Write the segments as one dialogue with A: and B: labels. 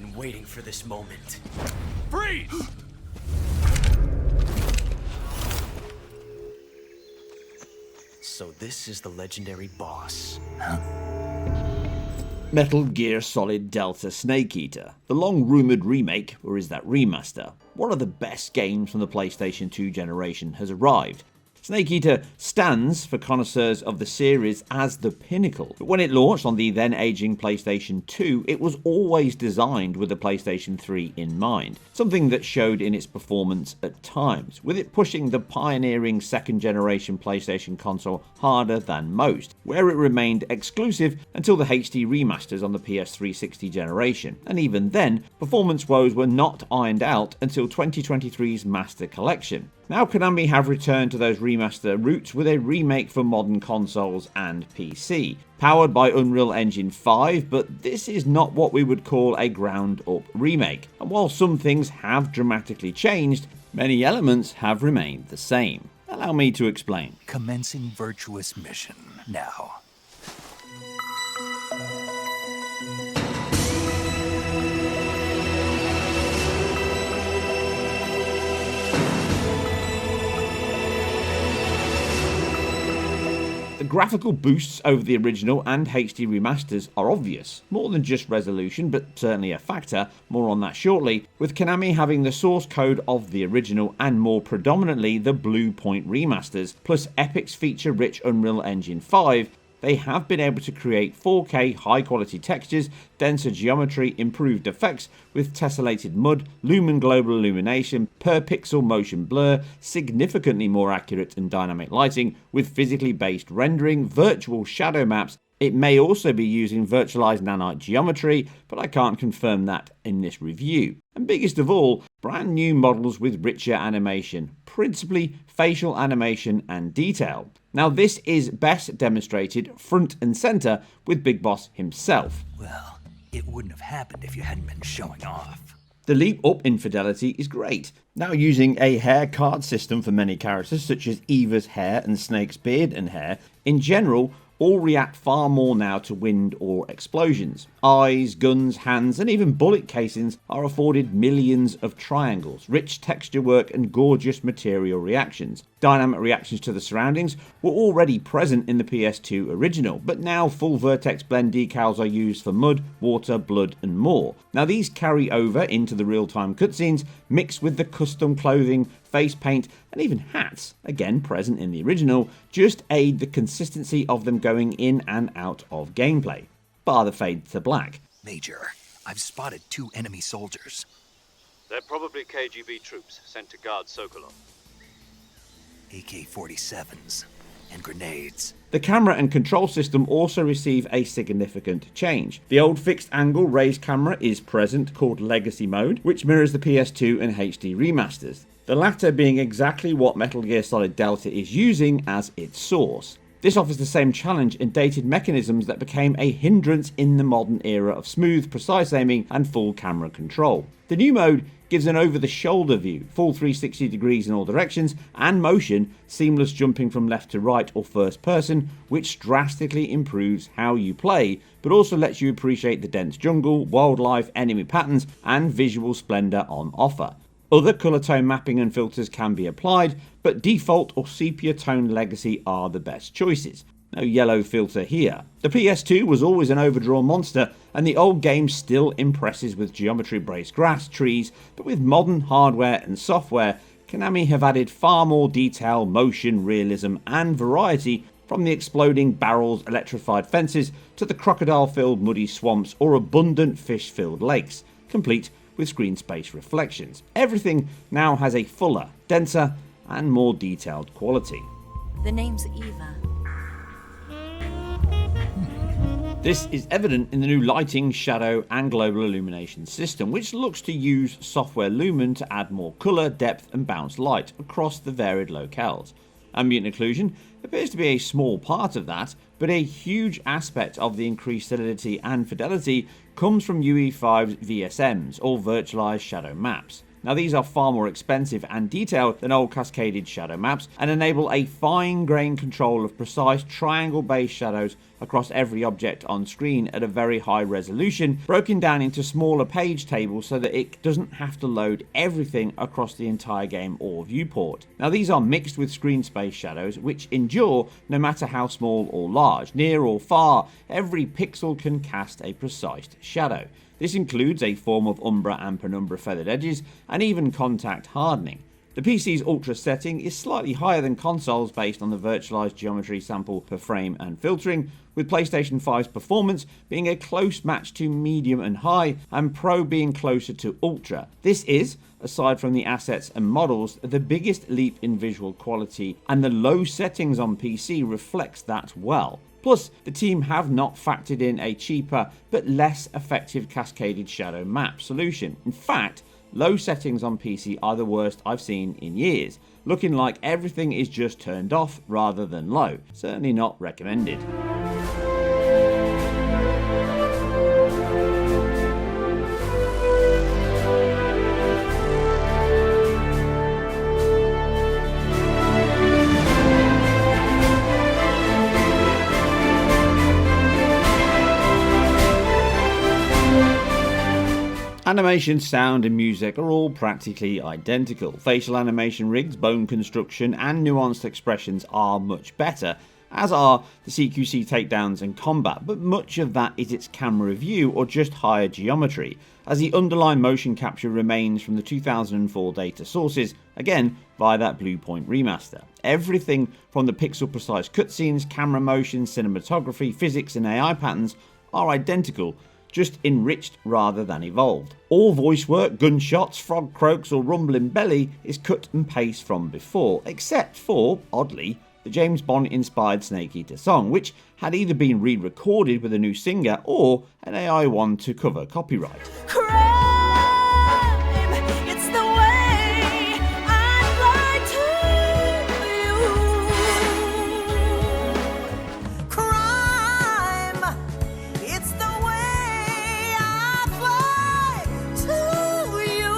A: been waiting for this moment.
B: Freeze!
A: So this is the legendary boss.
C: Metal Gear Solid Delta Snake Eater, the long-rumoured remake, or is that remaster? One of the best games from the PlayStation 2 generation has arrived. Snake Eater stands for connoisseurs of the series as the pinnacle, but when it launched on the then aging PlayStation 2, it was always designed with the PlayStation 3 in mind, something that showed in its performance at times, with it pushing the pioneering second generation PlayStation console harder than most, where it remained exclusive until the HD remasters on the PS360 generation, and even then, performance woes were not ironed out until 2023's Master Collection. Now Konami have returned to those remaster roots with a remake for modern consoles and PC, powered by Unreal Engine 5, but this is not what we would call a ground-up remake. And while some things have dramatically changed, many elements have remained the same. Allow me to explain.
B: Commencing virtuous mission now.
C: The graphical boosts over the original and HD remasters are obvious, more than just resolution, but certainly a factor, more on that shortly, with Konami having the source code of the original and more predominantly the Blue Point remasters, plus Epic's feature-rich Unreal Engine 5, they have been able to create 4K high-quality textures, denser geometry, improved effects with tessellated mud, lumen global illumination, per-pixel motion blur, significantly more accurate and dynamic lighting with physically based rendering, virtual shadow maps. It may also be using virtualized nanite geometry, but I can't confirm that in this review. And biggest of all, brand new models with richer animation, principally facial animation and detail. Now this is best demonstrated front and center with Big Boss himself.
B: Well, it wouldn't have happened if you hadn't been showing off.
C: The leap up in fidelity is great. Now using a hair card system for many characters such as Eva's hair and Snake's beard and hair, in general all react far more now to wind or explosions. Eyes, guns, hands and even bullet casings are afforded millions of triangles, rich texture work and gorgeous material reactions. Dynamic reactions to the surroundings were already present in the PS2 original, but now full vertex blend decals are used for mud, water, blood and more. Now these carry over into the real-time cutscenes, mixed with the custom clothing, face paint and even hats, again present in the original, just aid the consistency of them going in and out of gameplay, bar the fade to black.
B: Major, I've spotted 2 enemy soldiers.
D: They're probably KGB troops sent to guard Sokolov.
B: AK-47s and grenades.
C: The camera and control system also receive a significant change. The old fixed angle raised camera is present, called Legacy Mode, which mirrors the PS2 and HD remasters. The latter being exactly what Metal Gear Solid Delta is using as its source. This offers the same challenge and dated mechanisms that became a hindrance in the modern era of smooth, precise aiming and full camera control. The new mode gives an over-the-shoulder view, full 360 degrees in all directions, and motion, seamless jumping from left to right or first person, which drastically improves how you play, but also lets you appreciate the dense jungle, wildlife, enemy patterns, and visual splendor on offer. Other colour tone mapping and filters can be applied, but default or sepia tone legacy are the best choices. No yellow filter here. The PS2 was always an overdrawn monster, and the old game still impresses with geometry-based grass, trees, but with modern hardware and software, Konami have added far more detail, motion, realism, and variety, from the exploding barrels, electrified fences, to the crocodile-filled muddy swamps or abundant fish-filled lakes, complete with screen space reflections. Everything now has a fuller, denser, and more detailed quality.
E: The name's Eva.
C: This is evident in the new lighting, shadow and global illumination system, which looks to use software Lumen to add more colour, depth and bounce light across the varied locales. Ambient occlusion appears to be a small part of that, but a huge aspect of the increased solidity and fidelity comes from UE5's VSMs, or virtualized shadow maps. Now these are far more expensive and detailed than old cascaded shadow maps and enable a fine-grained control of precise triangle-based shadows across every object on screen at a very high resolution, broken down into smaller page tables so that it doesn't have to load everything across the entire game or viewport. Now these are mixed with screen space shadows which endure no matter how small or large, near or far, every pixel can cast a precise shadow. This includes a form of umbra and penumbra feathered edges and even contact hardening. The PC's ultra setting is slightly higher than consoles based on the virtualized geometry sample per frame and filtering, with PlayStation 5's performance being a close match to medium and high, and Pro being closer to ultra. This is, aside from the assets and models, the biggest leap in visual quality, and the low settings on PC reflects that well. Plus, the team have not factored in a cheaper but less effective cascaded shadow map solution. In fact, low settings on PC are the worst I've seen in years, looking like everything is just turned off rather than low. Certainly not recommended. Animation, sound and music are all practically identical. Facial animation rigs, bone construction and nuanced expressions are much better, as are the CQC takedowns and combat, but much of that is its camera view or just higher geometry, as the underlying motion capture remains from the 2004 data sources, again via that Bluepoint remaster. Everything from the pixel precise cutscenes, camera motion, cinematography, physics and AI patterns are identical, just enriched rather than evolved. All voice work, gunshots, frog croaks or rumbling belly is cut and paste from before, except for, oddly, the James Bond inspired Snake Eater song, which had either been re-recorded with a new singer or an AI one to cover copyright.
E: It's the way I lie to you. Crime, it's the way I fly to you.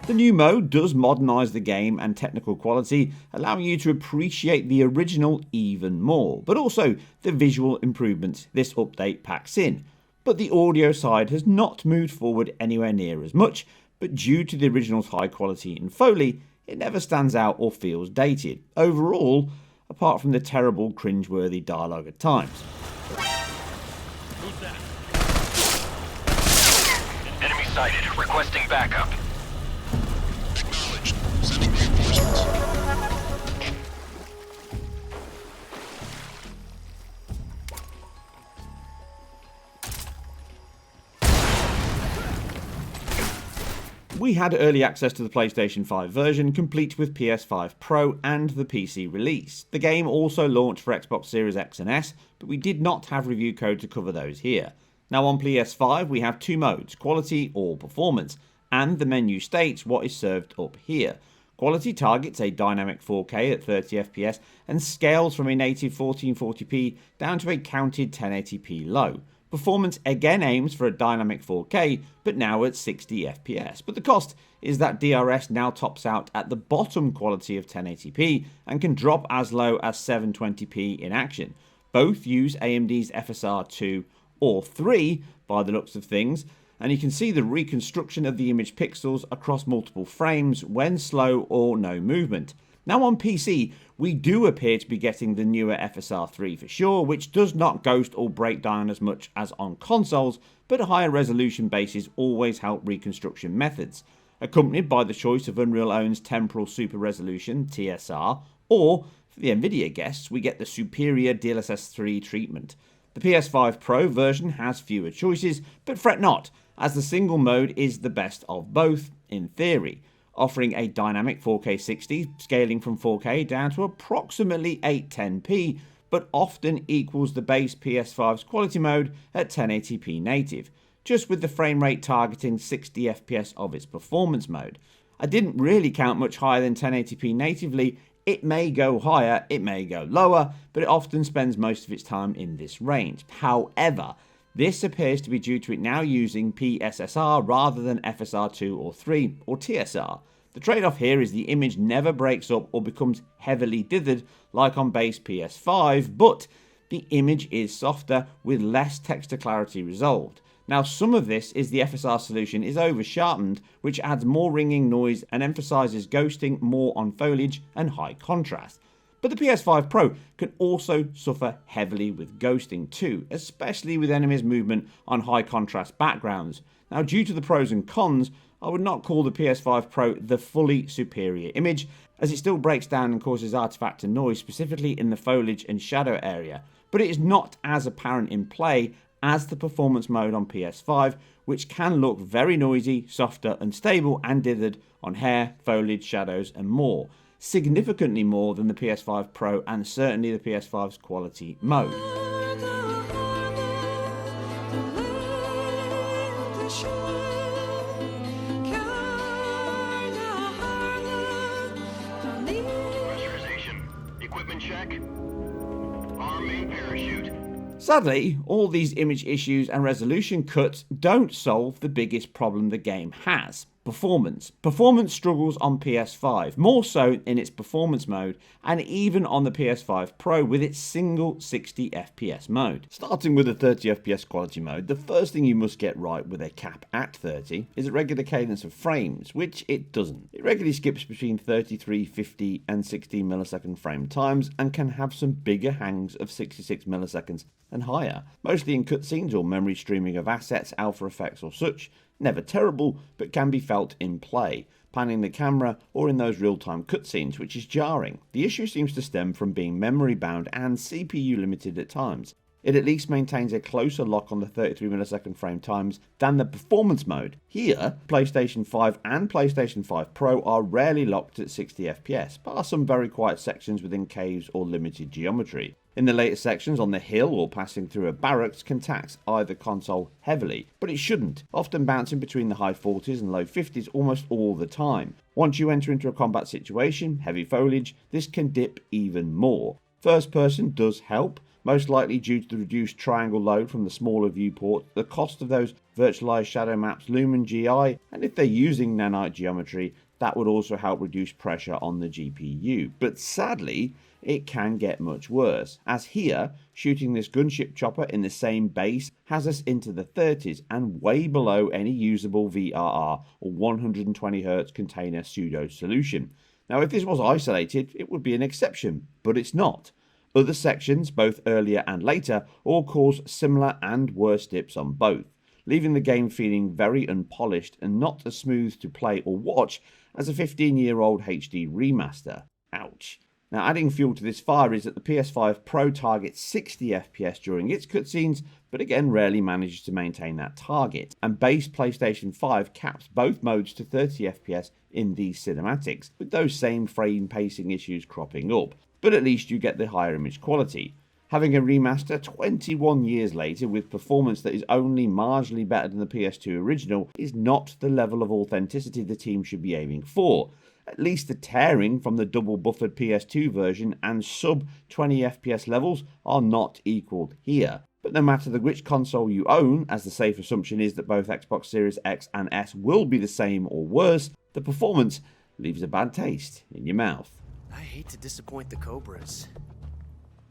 C: The new mode does modernise the game and technical quality, allowing you to appreciate the original even more, but also the visual improvements this update packs in. But the audio side has not moved forward anywhere near as much, but due to the original's high quality in Foley, it never stands out or feels dated. Overall, apart from the terrible, cringeworthy dialogue at times.
F: Enemy sighted. Requesting backup.
G: Acknowledged. Sending reinforcements.
C: We had early access to the PlayStation 5 version, complete with PS5 Pro and the PC release. The game also launched for Xbox Series X and S, but we did not have review code to cover those here. Now on PS5 we have two modes, quality or performance, and the menu states what is served up here. Quality targets a dynamic 4K at 30 FPS and scales from a native 1440p down to a counted 1080p low. Performance again aims for a dynamic 4K, but now at 60 FPS. But the cost is that DRS now tops out at the bottom quality of 1080p and can drop as low as 720p in action. Both use AMD's FSR 2 or 3 by the looks of things, and you can see the reconstruction of the image pixels across multiple frames when slow or no movement. Now on PC, we do appear to be getting the newer FSR 3 for sure, which does not ghost or break down as much as on consoles, but higher resolution bases always help reconstruction methods, accompanied by the choice of Unreal Own's Temporal Super Resolution, TSR, or, for the Nvidia guests, we get the superior DLSS 3 treatment. The PS5 Pro version has fewer choices, but fret not, as the single mode is the best of both, in theory, offering a dynamic 4K 60, scaling from 4K down to approximately 810p, but often equals the base PS5's quality mode at 1080p native, just with the frame rate targeting 60 FPS of its performance mode. I didn't really count much higher than 1080p natively. It may go higher, it may go lower, but it often spends most of its time in this range. However, This appears to be due to it now using PSSR rather than FSR2 or 3 or TSR. The trade-off here is the image never breaks up or becomes heavily dithered like on base PS5, but the image is softer with less texture clarity resolved. Now, some of this is the FSR solution is over-sharpened, which adds more ringing noise and emphasizes ghosting more on foliage and high contrast. But the PS5 Pro can also suffer heavily with ghosting too, especially with enemies' movement on high contrast backgrounds. Now, due to the pros and cons, I would not call the PS5 Pro the fully superior image, as it still breaks down and causes artifact and noise, specifically in the foliage and shadow area. But it is not as apparent in play as the performance mode on PS5, which can look very noisy, softer, unstable, and dithered on hair, foliage, shadows, and more. Significantly more than the PS5 Pro and certainly the PS5's quality mode.
F: Pressurization. Equipment check. Arm main parachute.
C: Sadly, all these image issues and resolution cuts don't solve the biggest problem the game has: performance. Performance struggles on PS5, more so in its performance mode, and even on the PS5 Pro with its single 60 FPS mode. Starting with the 30 FPS quality mode, the first thing you must get right with a cap at 30 is a regular cadence of frames, which it doesn't. It regularly skips between 33, 50 and 60 millisecond frame times and can have some bigger hangs of 66 milliseconds and higher, mostly in cutscenes or memory streaming of assets, alpha effects or such. Never terrible, but can be felt in play, panning the camera or in those real-time cutscenes, which is jarring. The issue seems to stem from being memory bound and CPU limited at times. It at least maintains a closer lock on the 33 millisecond frame times than the performance mode. Here, PlayStation 5 and PlayStation 5 Pro are rarely locked at 60 FPS, bar some very quiet sections within caves or limited geometry. In the later sections on the hill or passing through a barracks can tax either console heavily, but it shouldn't, often bouncing between the high 40s and low 50s almost all the time. Once you enter into a combat situation, heavy foliage, this can dip even more. First person does help, most likely due to the reduced triangle load from the smaller viewport, the cost of those virtualized shadow maps Lumen GI, and if they're using nanite geometry, that would also help reduce pressure on the GPU. But sadly, it can get much worse, as here, shooting this gunship chopper in the same base has us into the 30s and way below any usable VRR or 120Hz container pseudo solution. Now, if this was isolated, it would be an exception, but it's not. Other sections, both earlier and later, all cause similar and worse dips on both, leaving the game feeling very unpolished and not as smooth to play or watch as a 15-year-old HD remaster. Ouch. Now, adding fuel to this fire is that the PS5 Pro targets 60 FPS during its cutscenes, but again rarely manages to maintain that target, and base PlayStation 5 caps both modes to 30 FPS in these cinematics, with those same frame pacing issues cropping up, but at least you get the higher image quality. Having a remaster 21 years later with performance that is only marginally better than the PS2 original is not the level of authenticity the team should be aiming for. At least the tearing from the double buffered PS2 version and sub 20 FPS levels are not equalled here. But no matter which console you own, as the safe assumption is that both Xbox Series X and S will be the same or worse, the performance leaves a bad taste in your mouth.
A: I hate to disappoint the Cobras.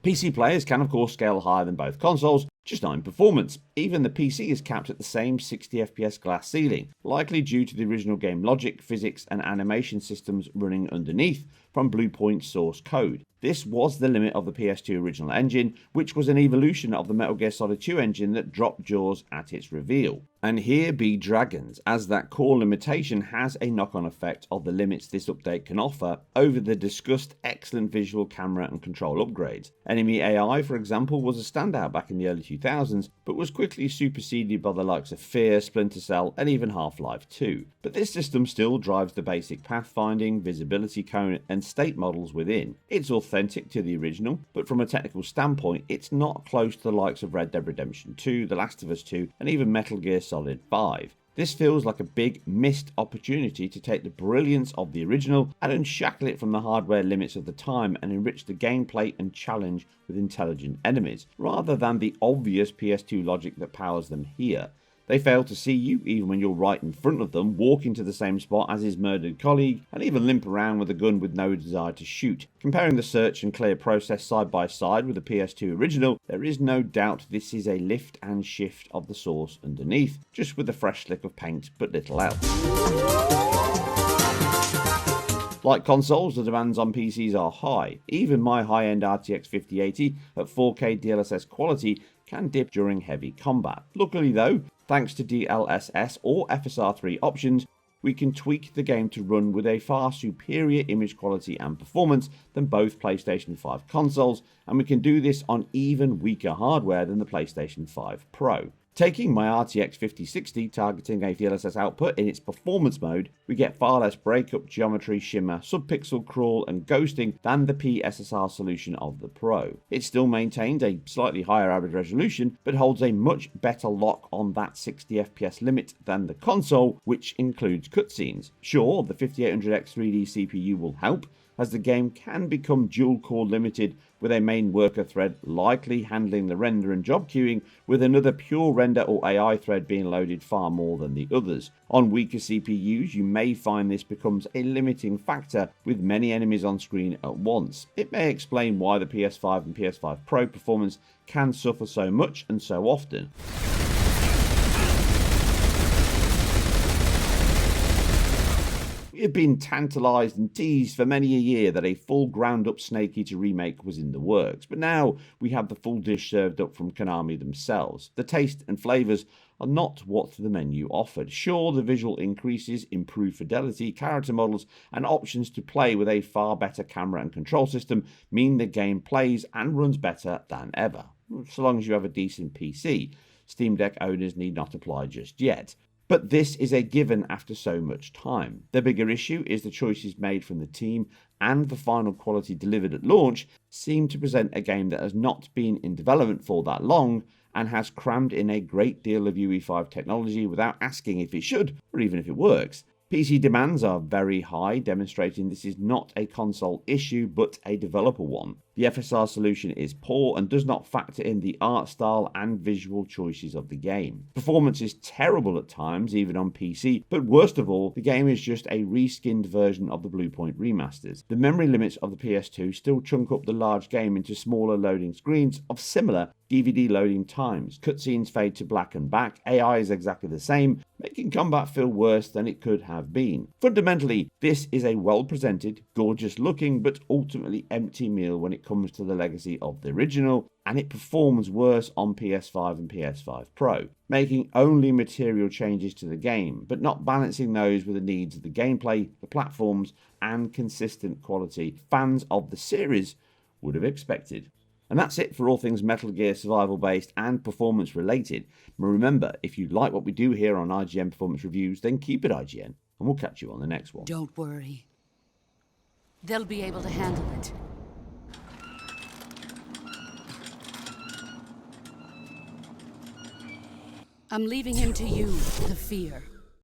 C: PC players can of course scale higher than both consoles, just not in performance. Even the PC is capped at the same 60 FPS glass ceiling, likely due to the original game logic, physics and animation systems running underneath from Bluepoint's source code. This was the limit of the PS2 original engine, which was an evolution of the Metal Gear Solid 2 engine that dropped jaws at its reveal. And here be dragons, as that core limitation has a knock-on effect of the limits this update can offer over the discussed excellent visual camera and control upgrades. Enemy AI, for example, was a standout back in the early 2000s, but was quickly superseded by the likes of Fear, Splinter Cell, and even Half-Life 2. But this system still drives the basic pathfinding, visibility cone, and state models within. It's authentic to the original, but from a technical standpoint, it's not close to the likes of Red Dead Redemption 2, The Last of Us 2, and even Metal Gear Solid 5. This feels like a big missed opportunity to take the brilliance of the original and unshackle it from the hardware limits of the time and enrich the gameplay and challenge with intelligent enemies, rather than the obvious PS2 logic that powers them here. They fail to see you even when you're right in front of them, walk into the same spot as his murdered colleague, and even limp around with a gun with no desire to shoot. Comparing the search and clear process side by side with the PS2 original, there is no doubt this is a lift and shift of the source underneath, just with a fresh lick of paint but little else. Like consoles, the demands on PCs are high. Even my high-end RTX 5080 at 4K DLSS quality can dip during heavy combat. Luckily though, thanks to DLSS or FSR3 options, we can tweak the game to run with a far superior image quality and performance than both PlayStation 5 consoles, and we can do this on even weaker hardware than the PlayStation 5 Pro. Taking my RTX 5060 targeting a DLSS output in its performance mode, we get far less breakup, geometry, shimmer, subpixel crawl and ghosting than the PSSR solution of the Pro. It still maintains a slightly higher average resolution, but holds a much better lock on that 60 FPS limit than the console, which includes cutscenes. Sure, the 5800X 3D CPU will help, as the game can become dual-core limited with a main worker thread likely handling the render and job queuing, with another pure render or AI thread being loaded far more than the others. On weaker CPUs, you may find this becomes a limiting factor with many enemies on screen at once. It may explain why the PS5 and PS5 Pro Performance can suffer so much and so often. We have been tantalised and teased for many a year that a full ground-up Snake Eater remake was in the works, but now we have the full dish served up from Konami themselves. The taste and flavours are not what the menu offered. Sure, the visual increases, improved fidelity, character models, and options to play with a far better camera and control system mean the game plays and runs better than ever. So long as you have a decent PC. Steam Deck owners need not apply just yet. But this is a given after so much time. The bigger issue is the choices made from the team and the final quality delivered at launch seem to present a game that has not been in development for that long and has crammed in a great deal of UE5 technology without asking if it should or even if it works. PC demands are very high, demonstrating this is not a console issue but a developer one. The FSR solution is poor and does not factor in the art style and visual choices of the game. Performance is terrible at times, even on PC, but worst of all, the game is just a reskinned version of the Bluepoint remasters. The memory limits of the PS2 still chunk up the large game into smaller loading screens of similar DVD loading times. Cutscenes fade to black and back, AI is exactly the same, making combat feel worse than it could have been. Fundamentally, this is a well-presented, gorgeous-looking, but ultimately empty meal when it comes to the legacy of the original, and it performs worse on PS5 and PS5 Pro, making only material changes to the game, but not balancing those with the needs of the gameplay, the platforms, and consistent quality fans of the series would have expected. And that's it for all things Metal Gear survival based and performance related. But remember, if you like what we do here on IGN Performance Reviews, then keep it IGN, and we'll catch you on the next one.
G: Don't worry. They'll be able to handle it. I'm leaving him to you, the fear.